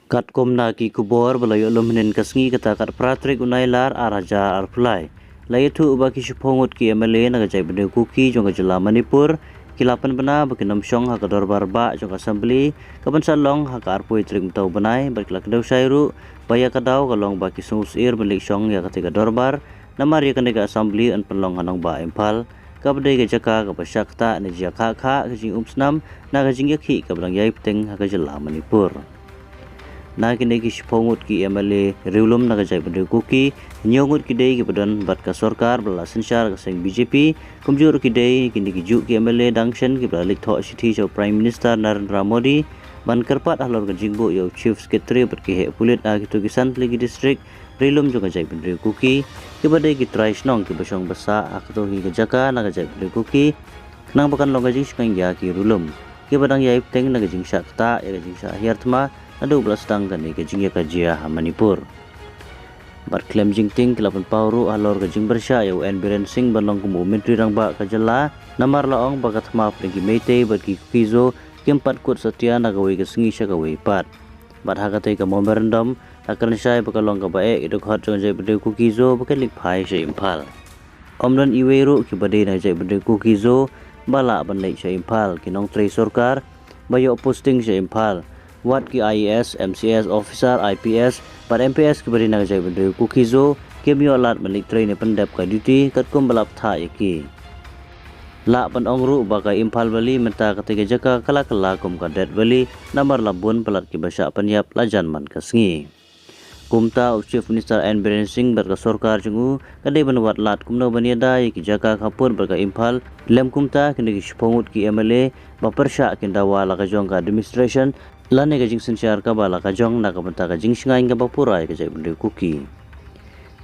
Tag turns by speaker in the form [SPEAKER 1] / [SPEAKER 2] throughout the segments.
[SPEAKER 1] Kat komna ki kubor balayo luminen kasngi kata kat pratrik unailar araja arpulai. Layatu ubaki shipongut ki MLA nagajai bende kuki jonga jela Manipur kilapan bena bakinam syong haka dorbar ba jong assembly kaban salong haka arpui trik mtau benai berkelak kedau syairu baya kadau kalong baki sungusir belik syong ya ketika dorbar namar ya kendega assembly an penlong hanong ba impal kabadai ke jaka kapasyak ta ni jaka kha kajing umsnam nagajing yakhi kablang yai peteng haka jela Manipur. Kini ki shipongut ki MLA riulum nagajai bende kuki nyongut ki dei ki badan bat ka sarkar bala sensyar ka seng BJP kumjur ki dei kini ki juk ki MLA dangshan ki bala lik tho sithi jo Prime Minister Narendra Modi ban kerpat ahlor ka jingbo yo Chief Secretary ber ki he pulit a ki tu ki Santligi District riulum jo gajai bende kuki ki badai ki trai snong ki basong basa akto hi ka jaka nagajai bende kuki nang bakan long gajing skang ya ki riulum ki badang yai teng nagajing sakta ya gajing sa hiartma ada 12 tangga ni ke jingya ka jia Manipur. Bar klaim jingting kelapan pauru alor ke jing bersya ya UN Biren Singh balong kumu menteri rang ba ka jela namar laong bakat ma pringki meite bagi kizo kempat kut setia nagawi ke sengi sya gawi pat. Bar hakatai ka memorandum akan syai bakalong ka bae iduk hot jong jai bede ku kizo bakalik phai sya impal. Omdan iweru ki bade na jai bede ku kizo bala ban lai sya impal kinong tre sarkar bayo posting sya impal. Wat ki IAS, MCS officer, IPS, par MPS ki bari nagajai bende kukizo kemio alat balik train pendap ka duty kat kum balap tha iki. La pan ongru bagai impal bali menta ketiga jaka kala kum ka det bali namar labun pelat ki basya penyap lajan man kasngi. Kumta Chief Minister N Biren Singh berka sarkar jungu kadai banwat lat kumno baniada ki jaka kapur berka impal lem kumta kini ki shipongut ki MLA bapersya kindawa la ka jong ka administration lane ka jing sensyar ka bala ka jong na ka benta ka jing singai ka bapurai ka jai bende kuki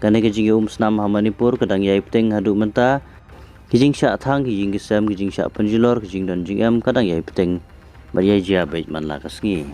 [SPEAKER 1] kane ka jing snam Manipur kadang yai peteng hadu menta ki jing sya thang ki jing kisam ki jing sya penjilor ki jing dan jing am kadang yai peteng bar yai jia bait man la kasngi.